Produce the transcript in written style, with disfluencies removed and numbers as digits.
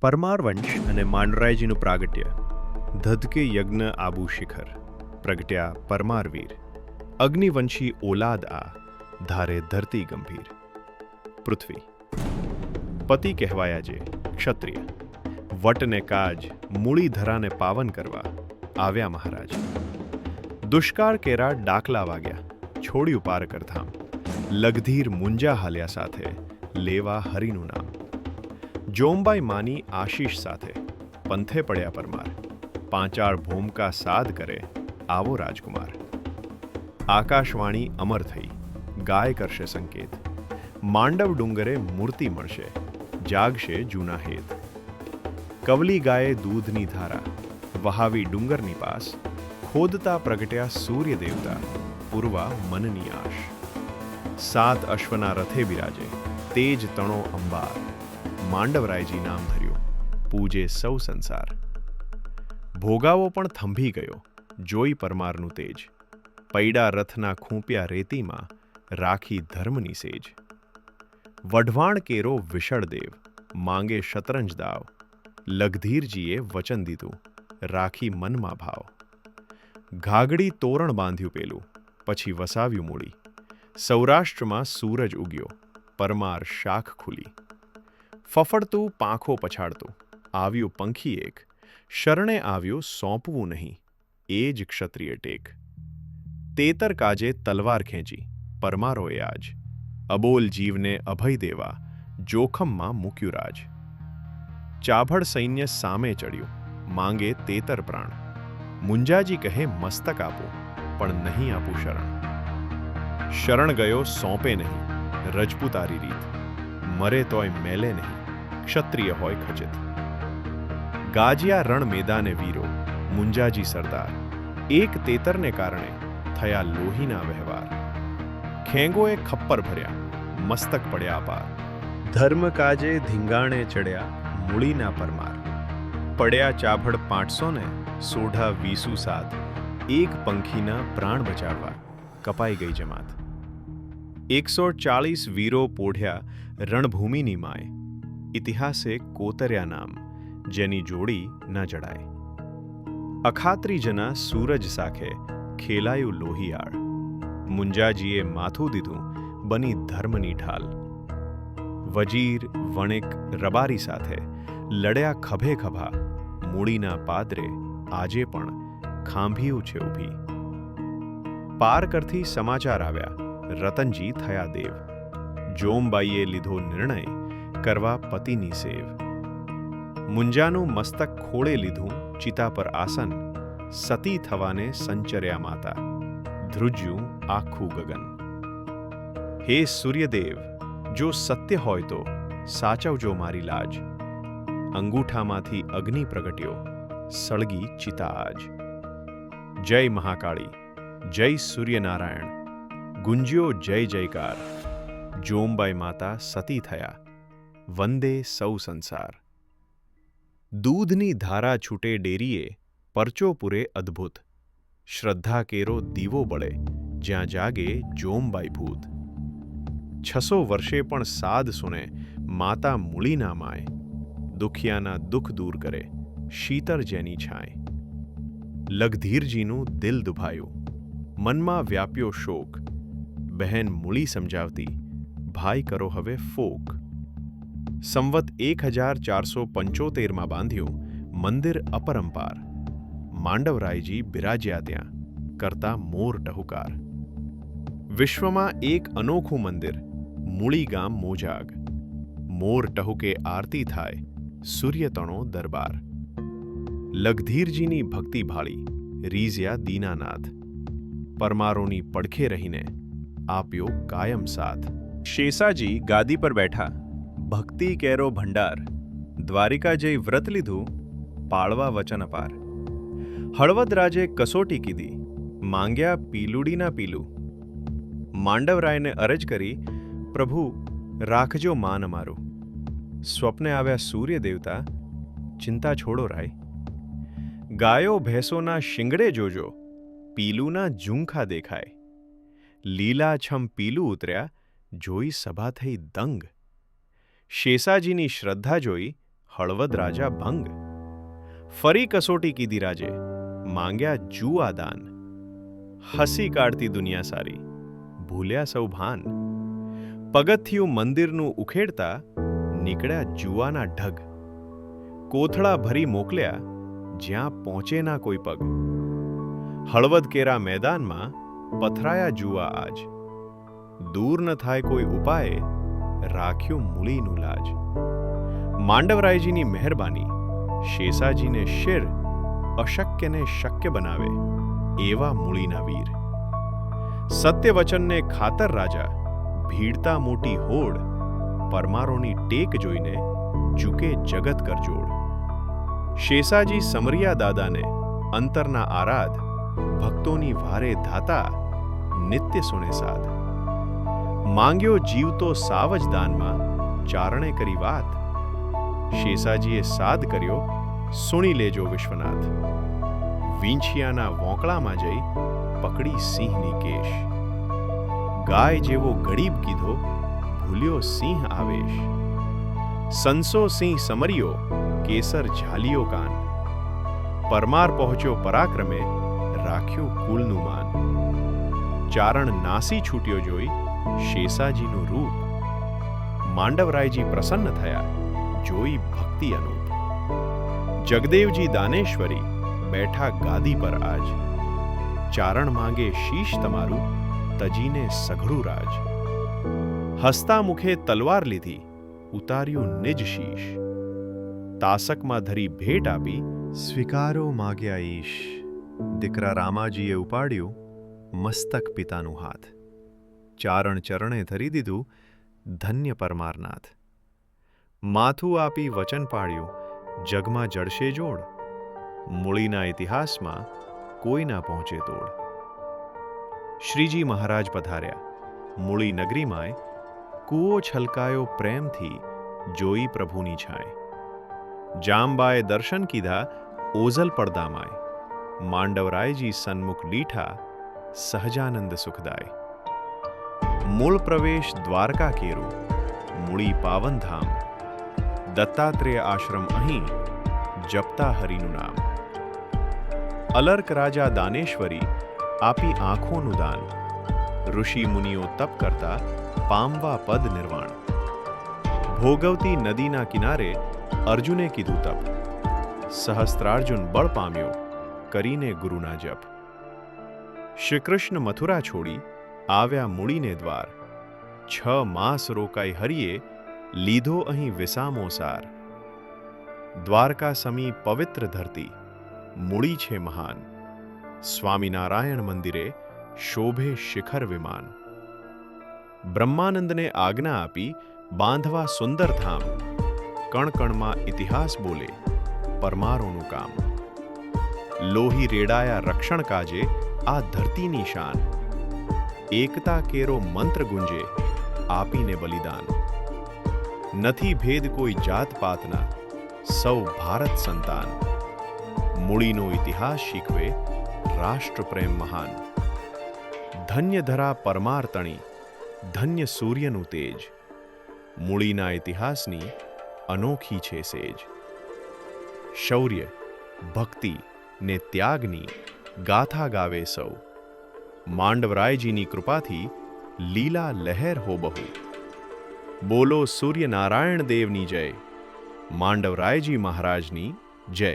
પરમાર વંશ અને માંડરાયજીનું પ્રાગટ્ય. ધધકે યજ્ઞ આબુ શિખર પ્રગટ્યા પરમારવીર. અગ્નિવંશી ઓલાદ આ ધારે ધરતી ગંભીર. પૃથ્વી પતિ કહેવાયા જે ક્ષત્રિય, વટને કાજ મૂળી ધરાને પાવન કરવા આવ્યા મહારાજ. દુષ્કાળ કેરા ડાકલા વાગ્યા, છોડ્યું પાર કરધામ. લગધીર મુંજા હાલ્યા સાથે લેવા હરિનું નામ. જોમબાઈ માની આશીષ સાથે પંથે પડ્યા પરમાર. પાંચાળ ભૂમકા સાદ કરે આવો રાજકુમાર. આકાશવાણી અમર થઈ ગાય કરશે સંકેત. માંડવ ડુંગરે મૂર્તિ મળશે, જાગશે જૂના હેત. કવલી ગાયે દૂધની ધારા વહાવી ડુંગરની પાસ. ખોદતા પ્રગટ્યા સૂર્ય દેવતા પૂરવા મનની આશ. સાત અશ્વના રથે બિરાજે તેજ તણો અંબાર. માંડવરાયજી નામ ધર્યું પૂજે સૌ સંસાર. ભોગાવો પણ થંભી ગયો જોઈ પરમારનું તેજ. પૈડા રથના ખૂંપ્યા રેતીમાં રાખી ધર્મની સેજ. વઢવાણ કેરો વિષળ દેવ માંગે શતરંજ દાવ. લગધીરજીએ વચન દીધું રાખી મનમાં ભાવ. ઘાગડી તોરણ બાંધ્યું પેલું પછી વસાવ્યું મૂડી. સૌરાષ્ટ્રમાં સૂરજ ઉગ્યો પરમાર શાખ ખુલી. ફફડતું પાંખો પછાડતું આવ્યું પંખી એક. શરણે આવ્યું સોંપવું નહીં એ જ ક્ષત્રિય ટેક. તેતર કાજે તલવાર ખેંચી પરમારોએ આજ. અબોલ જીવને અભય દેવા જોખમમાં મૂક્યું રાજ. ચાભડ સૈન્ય સામે ચડ્યું માંગે તેતર પ્રાણ. મુંજાજી કહે મસ્તક આપું પણ નહીં આપું શરણ. શરણ ગયો સોંપે નહીં રજપૂતારી રીત. મરે તોય મેલે નહીં ક્ષત્રિય હોય ખચિત. ગાજ્યા રણ મેદાને વીરો મુંજાજી સરદાર. એક તેતરને કારણે થયા લોહીના વહેવાર. ખેંગોએ ખપ્પર ભર્યા મસ્તક પડ્યા અપાર. ધર્મ કાજે ધીંગાણે ચડ્યા મૂળીના પરમાર. પડ્યા ચાભડ 500 ને સોઢા 20 સાત. એક પંખીના પ્રાણ બચાવવા કપાઈ ગઈ જમાત. 140 વીરો પોઢ્યા રણભૂમિની માય. ઇતિહાસે કોતર્યા નામ જેની જોડી ન જડાય. અખાત્રીજના સૂરજ સાખે ખેલાયું લોહિયાળ. મુંજાજીએ માથું દીધું બની ધર્મની ઢાલ. વજીર વણિક રબારી સાથે લડ્યા ખભે ખભા. મૂડીના પાદરે આજે પણ ખાંભિયું છે ઊભી. પારકરથી સમાચાર આવ્યા રતનજી થયા દેવ. જોમબાઈએ લીધો નિર્ણય કરવા પતિની સેવ. મુંજાનું મસ્તક ખોળે લીધું ચિતા પર આસન. સતી થવાને સંચર્યા માતા ધ્રુજ્યું આખું ગગન. હે સૂર્યદેવ જો સત્ય હોય તો સાચવજો મારી લાજ. અંગૂઠામાંથી અગ્નિ પ્રગટ્યો સળગી ચિતા આજ. જય મહાકાળી જય સૂર્યનારાયણ ગુંજ્યો જય જયકાર. જોમબાઈ માતા સતી થયા વંદે સૌ સંસાર. દૂધની ધારા છૂટે ડેરીએ પરચો પૂરે અદ્ભુત. શ્રદ્ધા કેરો દીવો બળે જ્યાં જાગે જોમબાઈ ભૂત. 600 વર્ષે પણ સાદ સુને માતા મૂળીના માય. દુખિયાના દુઃખ દૂર કરે શીતળ જેની છાય. લગધીરજીનું દિલ દુભાયું મનમાં વ્યાપ્યો શોક. બહેન મૂળી સમજાવતી ભાઈ કરો હવે ફોક. સંવત 1475 બાંધ્યું મંદિર અપરંપાર. માંડવરાયજી બિરાજ્યા ત્યાં કરતા મોર ટહુકાર. વિશ્વમાં એક અનોખું મંદિર મૂળી ગામ મોજાગ. મોર ટહુકે આરતી થાય સૂર્યતણો દરબાર. લગધીરજીની ભક્તિ ભાળી રીઝ્યા દીનાનાથ. પરમારોની પડખે રહીને આપ્યો કાયમ સાથ. શેષાજી ગાદી પર બેઠા ભક્તિ કેરો ભંડાર. દ્વારિકા જઈ વ્રત લીધું પાળવા વચન અપાર. હળવદરાજે કસોટી કીધી માંગ્યા પીલુડીના પીલું. માંડવરાયને અરજ કરી પ્રભુ રાખજો માન અમારું. સ્વપ્ને આવ્યા સૂર્ય દેવતા ચિંતા છોડો રાય. ગાયો ભેંસોના શિંગડે જોજો પીલુના ઝૂંખા દેખાય. લીલાછમ પીલું ઉતર્યા જોઈ સભા થઈ દંગ. શેષાજીની શ્રદ્ધા જોઈ હળવદ રાજા ભંગ. ફરી કસોટી કીધી રાજે, માંગ્યા જુઆ દાન. હસી કાઢતી દુનિયા સારી, ભૂલ્યા સૌ ભાન. પગથિયું મંદિરનું ઉખેડતા નીકળ્યા જુઆના ઢગ. કોથળા ભરી મોકલ્યા, જ્યાં પહોંચે ના કોઈ પગ. હળવદ કેરા મેદાનમાં પથરાયા જુઆ આજ. દૂર ન થાય કોઈ ઉપાયે, રાખ્યું મૂળીનું લાજ. માંડવરાયજીની મહેરબાની, શેષાજીને શિર, અશક્યને શક્ય બનાવે એવા મૂળીના વીર. સત્યવચનને ખાતર રાજા, ભીડતા મોટી હોડ. પરમારોની ટેક જોઈને ઝૂકે જગત કરજોડ. શેષાજી સમરિયા દાદાને અંતરના આરાધ, ભક્તોની વારે ધાતા નિત્ય સુણે સાધ. માંગ્યો જીવતો સાવજ દાનમાં, ચારણે કરી વાત. શેષાજીએ સાદ કર્યો, સુણી લેજો વિશ્વનાથ. વીંછિયાના વોંકળામાં જઈ પકડી સિંહની કેશ. ગાય જેવો ગરીબ કીધો, ભૂલ્યો સિંહ આવેશ. સંસો સિંહ સમર્યો, કેસર ઝાલિયો કાન. પરમાર પહોંચ્યો પરાક્રમે, રાખ્યું કુલનું માન. ચારણ નાસી છૂટ્યો જોઈ શેષાજીનું રૂપ. માંડવરાયજી પ્રસન્ન થયા, જોઈ ભક્તિ અનુપ. જગદેવજી દાનેશ્વરી, બેઠા ગાદી પર આજ. ચારણ માંગે શીશ તમારું, તજીને સઘળું રાજ. હસતા મુખે તલવાર લીધી, ઉતાર્યું નિજ શીશ. તાસકમાં ધરી ભેટ આપી, સ્વીકારો માગ્યા ઈશ. દીકરા રામાજીએ ઉપાડ્યું મસ્તક પિતાનું હાથ. ચારણ ચરણે ધરી દીધું, ધન્ય પરમારનાથ. માથું આપી વચન પાડ્યું, જગમાં જડશે જોડ. મૂળીના ઇતિહાસમાં કોઈ ના પહોંચે તોડ. શ્રીજી મહારાજ પધાર્યા મૂળી નગરીમાંય. કૂવો છલકાયો પ્રેમથી, જોઈ પ્રભુની છાય. જાંબાએ દર્શન કીધા, ઓઝલ પડદામાંય. માંડવરાયજી સન્મુખ લીઠા, સહજાનંદ સુખદાય. મૂળ પ્રવેશ દ્વારકા કેરું, મૂળી પાવનધામ. દત્તાત્રેય આશ્રમ અહીં, જપતા હરિનું નામ. અલર્ક રાજા દાનેશ્વરી, આપી આંખોનું દાન. ઋષિ મુનિઓ તપ કરતા, પામવા પદ નિર્વાણ. ભોગવતી નદીના કિનારે અર્જુને કીધું તપ. સહસ્ત્રાર્જુન બળ પામ્યો, કરીને ગુરુના જપ. શ્રીકૃષ્ણ મથુરા છોડી, આવ્યા મૂળીને દ્વાર. 6 માસ રોકાઈ હરિએ, લીધો અહીં વિસામો સાર. દ્વારકા સમી પવિત્ર ધરતી, મૂળી છે મહાન. સ્વામિનારાયણ મંદિરે, શોભે શિખર વિમાન. બ્રહ્માનંદને આજ્ઞા આપી, બાંધવા સુંદર ધામ. કણકણમાં ઇતિહાસ બોલે, પરમારોનું કામ. લોહી રેડાયા રક્ષણ કાજે, આ ધરતીની શાન. એકતા કેરો મંત્ર ગુંજે, આપીને બલિદાન. નથી ભેદ કોઈ જાત પાતના, સૌ ભારત સંતાન. મૂળીનો ઇતિહાસ શીખવે, રાષ્ટ્ર પ્રેમ મહાન. ધન્ય ધરા પરમાર તણી, ધન્ય સૂર્યનું તેજ. મૂળીના ઇતિહાસની અનોખી છે સેજ. શૌર્ય, ભક્તિ ને ત્યાગની ગાથા ગાવે સૌ. માંડવરાયજીની કૃપાથી લીલા લહેર હો બહુ. બોલો સૂર્યનારાયણ દેવની જય, માંડવરાયજી મહારાજની જય.